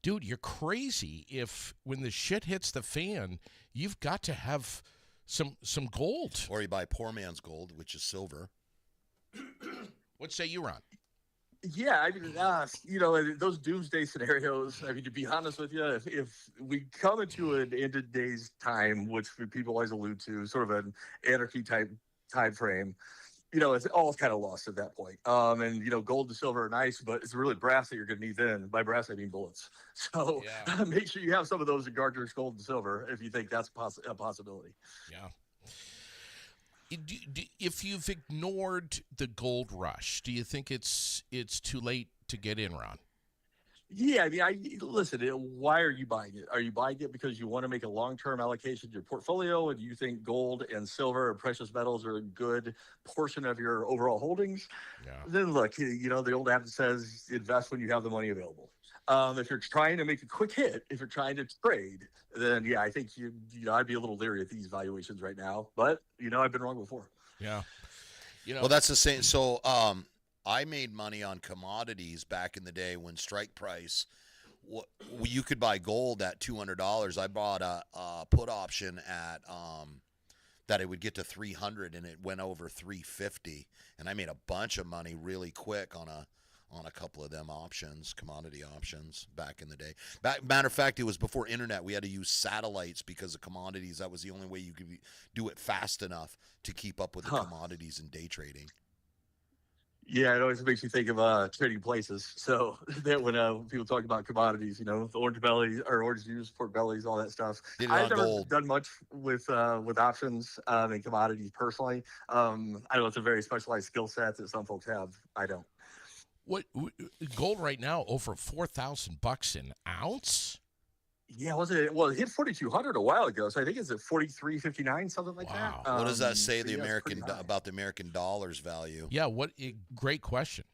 "Dude, you're crazy! If when the shit hits the fan, you've got to have some gold." Or you buy poor man's gold, which is silver. What say you, Ron? Yeah, I mean, those doomsday scenarios. I mean, to be honest with you, if we come into an end of days time, which people always allude to, sort of an anarchy type time frame, it's all kind of lost at that point. And gold and silver are nice, but it's really brass that you're going to need then. By brass, I mean bullets. So make sure you have some of those in Gardner's gold and silver if you think that's a possibility. Yeah. If you've ignored the gold rush, do you think it's too late to get in, Ron? Yeah, I mean, listen. Why are you buying it? Are you buying it because you want to make a long-term allocation to your portfolio, and you think gold and silver and precious metals are a good portion of your overall holdings? Yeah. Then look, the old adage says, invest when you have the money available. If you're trying to make a quick hit, if you're trying to trade, then I think I'd be a little leery at these valuations right now. But I've been wrong before. Yeah. Well, that's the same. So I made money on commodities back in the day when strike price. You could buy gold at $200. I bought a put option at that it would get to 300, and it went over 350, and I made a bunch of money really quick on a couple of them options, commodity options back in the day. Matter of fact, it was before internet. We had to use satellites because of commodities. That was the only way you could do it fast enough to keep up with the commodities and day trading. Yeah, it always makes you think of trading places. So that when people talk about commodities, the orange belly or orange juice, pork bellies, all that stuff. I've never done much with options and commodities personally. I know it's a very specialized skill set that some folks have. I don't. What gold right now over $4,000 an ounce? Yeah, was it? Well, it hit 4,200 a while ago, so I think it's at 43.59, something like that. What does that say about the American dollar's value? Yeah, great question.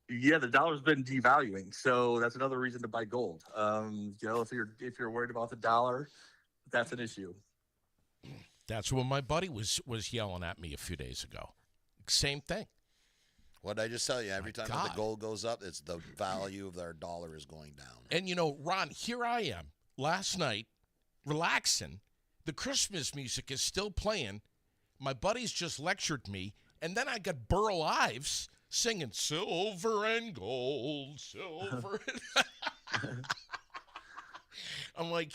Yeah, the dollar's been devaluing, so that's another reason to buy gold. If you're worried about the dollar, that's an issue. That's what my buddy was yelling at me a few days ago. Same thing. What did I just tell you? Every time that the gold goes up, it's the value of their dollar is going down. And, Ron, here I am last night relaxing. The Christmas music is still playing. My buddies just lectured me. And then I got Burl Ives singing silver and gold, silver. I'm like,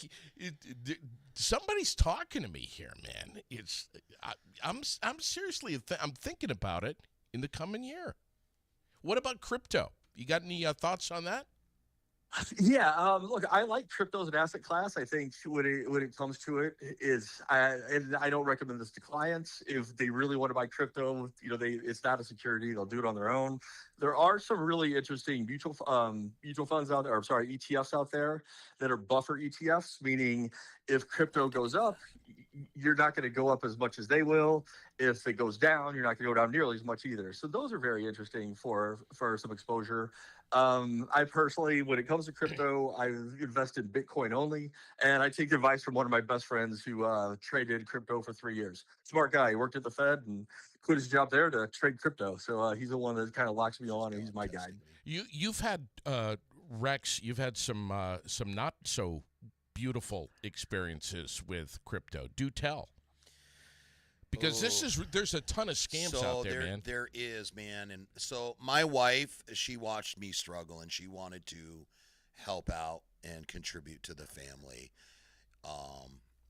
somebody's talking to me here, man. I'm seriously, I'm thinking about it in the coming year. What about crypto? You got any thoughts on that? Yeah, look, I like crypto as an asset class. I think when it comes to it, and I don't recommend this to clients. If they really want to buy crypto, it's not a security; they'll do it on their own. There are some really interesting mutual funds out there, or sorry, ETFs out there that are buffer ETFs, meaning if crypto goes up, you're not going to go up as much as they will, if it goes down, you're not going to go down nearly as much either. So those are very interesting for some exposure. I personally, when it comes to crypto, I've invested Bitcoin only, and I take advice from one of my best friends who traded crypto for 3 years. Smart guy. He worked at the Fed and quit his job there to trade crypto. So he's the one that kind of locks me on, and he's my guide. You've had Rex. You've had some not so beautiful experiences with crypto. Do tell. Because there's a ton of scams out there, man. There is, man. And so my wife, she watched me struggle, and she wanted to help out and contribute to the family.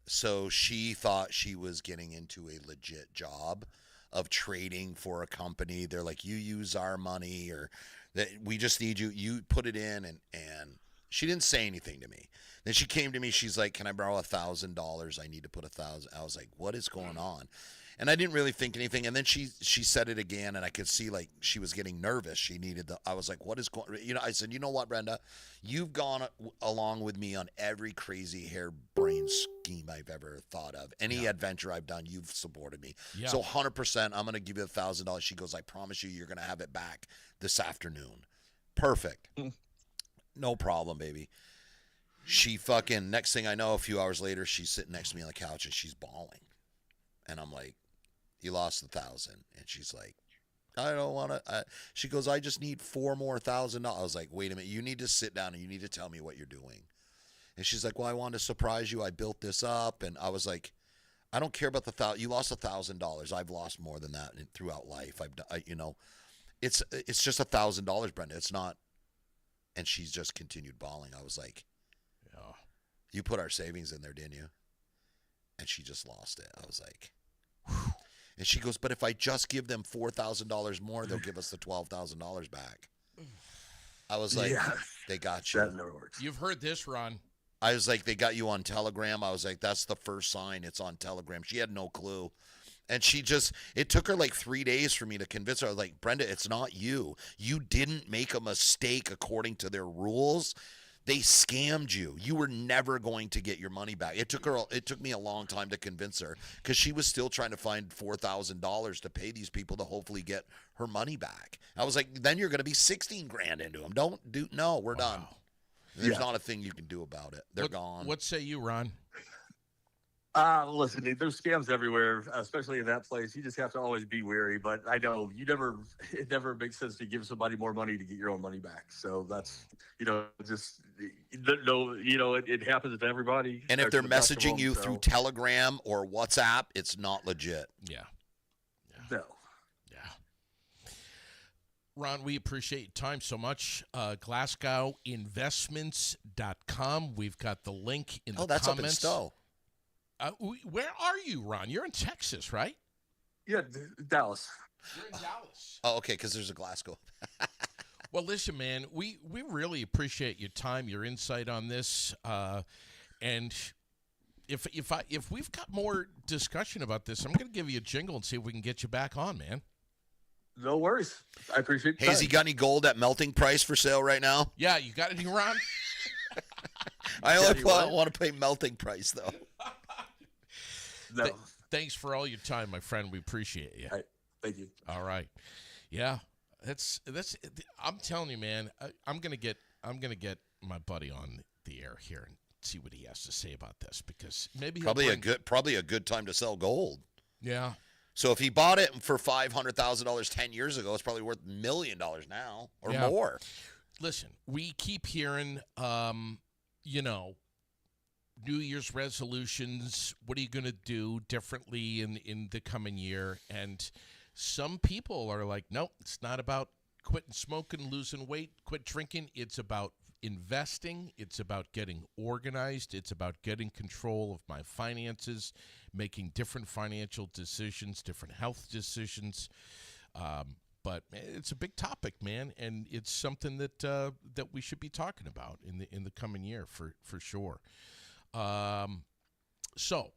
So she thought she was getting into a legit job of trading for a company. They're like, you use our money, or that we just need you. You put it in, and she didn't say anything to me. Then she came to me. She's like, "Can I borrow $1,000? I need to put $1,000." I was like, "What is going on?" And I didn't really think anything. And then she said it again, and I could see like she was getting nervous. She needed I was like, "What is going?" I said, "You know what, Brenda? You've gone along with me on every crazy harebrained scheme I've ever thought of. Any adventure I've done, you've supported me. Yeah. So 100%, I'm going to give you $1,000." She goes, "I promise you, you're going to have it back this afternoon." Perfect. No problem, baby. She fucking, next thing I know, a few hours later, she's sitting next to me on the couch and she's bawling. And I'm like, "You lost $1,000. And she's like, "I don't want to." She goes, "I just need $4 more thousand." I was like, "Wait a minute. You need to sit down and you need to tell me what you're doing." And she's like, "Well, I wanted to surprise you. I built this up." And I was like, "I don't care about the $1,000. You lost $1,000. I've lost more than that throughout life. It's just $1,000, Brenda. It's not." And she's just continued bawling. I was like, "Yeah, you put our savings in there, didn't you?" And she just lost it. I was like, whew. And she goes, "But if I just give them $4,000 more, they'll give us the $12,000 back." I was like, "They got you." That never works. You've heard this, Ron. I was like, "They got you on Telegram." I was like, "That's the first sign. It's on Telegram." She had no clue. And it took her like 3 days for me to convince her. I was like, "Brenda, it's not you. You didn't make a mistake according to their rules. They scammed you. You were never going to get your money back." It took me a long time to convince her, because she was still trying to find $4,000 to pay these people to hopefully get her money back. I was like, "Then you're going to be 16 grand into them. We're done. There's not a thing you can do about it. They're gone." What say you, Ron? Listen, there's scams everywhere, especially in that place. You just have to always be wary. But I know it never makes sense to give somebody more money to get your own money back. So that's, it happens to everybody. And if they're messaging you through Telegram or WhatsApp, it's not legit. Yeah. No. Yeah. Ron, we appreciate your time so much. GlasgowInvestments.com. We've got the link in the comments. Up in Stowe. Where are you, Ron? You're in Texas, right? Yeah, Dallas. You're in Dallas. Oh, okay, because there's a Glasgow. Well, listen, man, we really appreciate your time, your insight on this, and if we've got more discussion about this, I'm going to give you a jingle and see if we can get you back on, man. No worries. I appreciate it. Hey, has he got any gold at melting price for sale right now? Yeah, you got anything, Ron? I only want to pay melting price, though. No. Thanks for all your time, my friend. We appreciate you. All right. Thank you. All right. Yeah, that's. I'm telling you, man. I'm gonna get my buddy on the air here and see what he has to say about this, because maybe probably a good time to sell gold. Yeah. So if he bought it for $500,000 10 years ago, it's probably worth $1 million now or more. Listen, we keep hearing, New Year's resolutions. What are you going to do differently in the coming year? And some people are like, nope, it's not about quitting smoking, losing weight, quit drinking. It's about investing. It's about getting organized. It's about getting control of my finances, making different financial decisions, different health decisions. But it's a big topic, man, and it's something that we should be talking about in the coming year for sure. So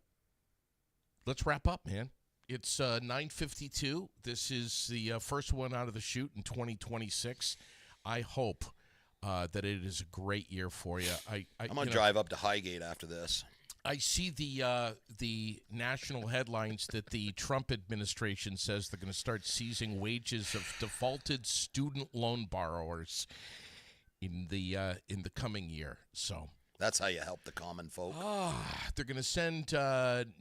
let's wrap up, man. It's 9:52. This is the first one out of the chute in 2026. I hope that it is a great year for you. I'm gonna drive up to Highgate after this. I see the national headlines that the Trump administration says they're going to start seizing wages of defaulted student loan borrowers in the coming year. So That's how you help the common folk. they're going to send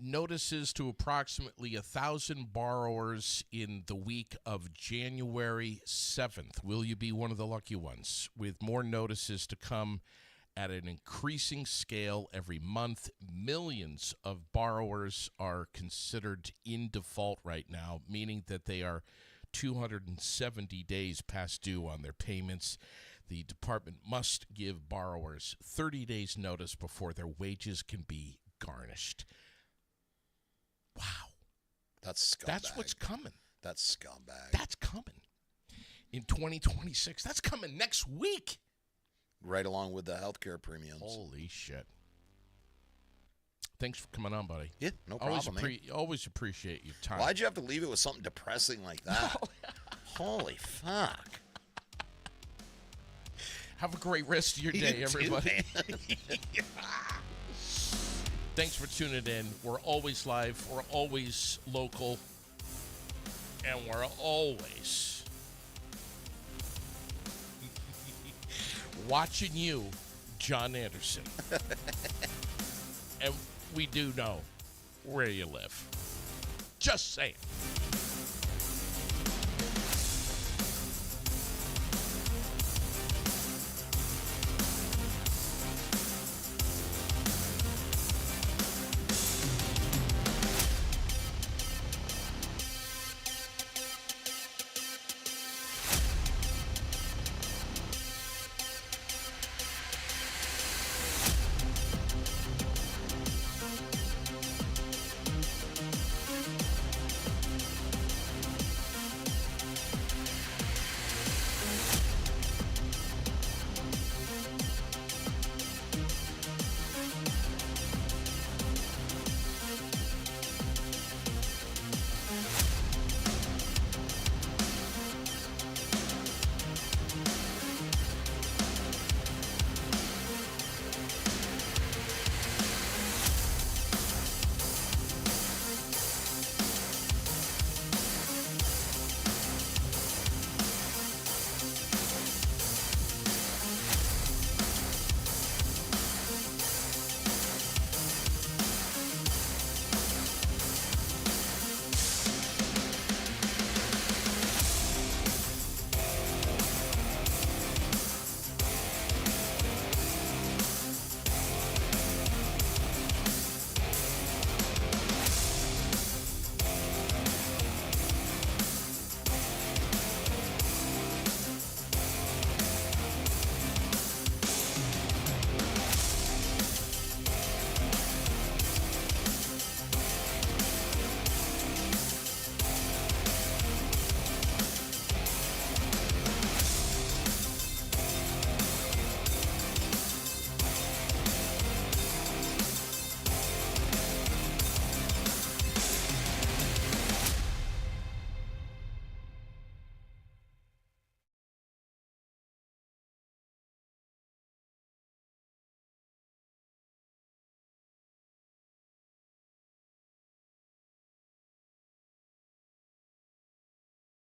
notices to approximately 1,000 borrowers in the week of January 7th. Will you be one of the lucky ones? With more notices to come at an increasing scale every month. Millions of borrowers are considered in default right now, meaning that they are 270 days past due on their payments. The department must give borrowers 30 days notice before their wages can be garnished. Wow. That's scumbag. That's what's coming. That's scumbag. That's coming in 2026. That's coming next week. Right along with the healthcare premiums. Holy shit. Thanks for coming on, buddy. Yeah, no problem, man. Always appreciate your time. Why'd you have to leave it with something depressing like that? Holy fuck. Have a great rest of your day, You too, everybody. man. Thanks for tuning in. We're always live. We're always local. And we're always watching you, John Anderson. And we do know where you live. Just saying.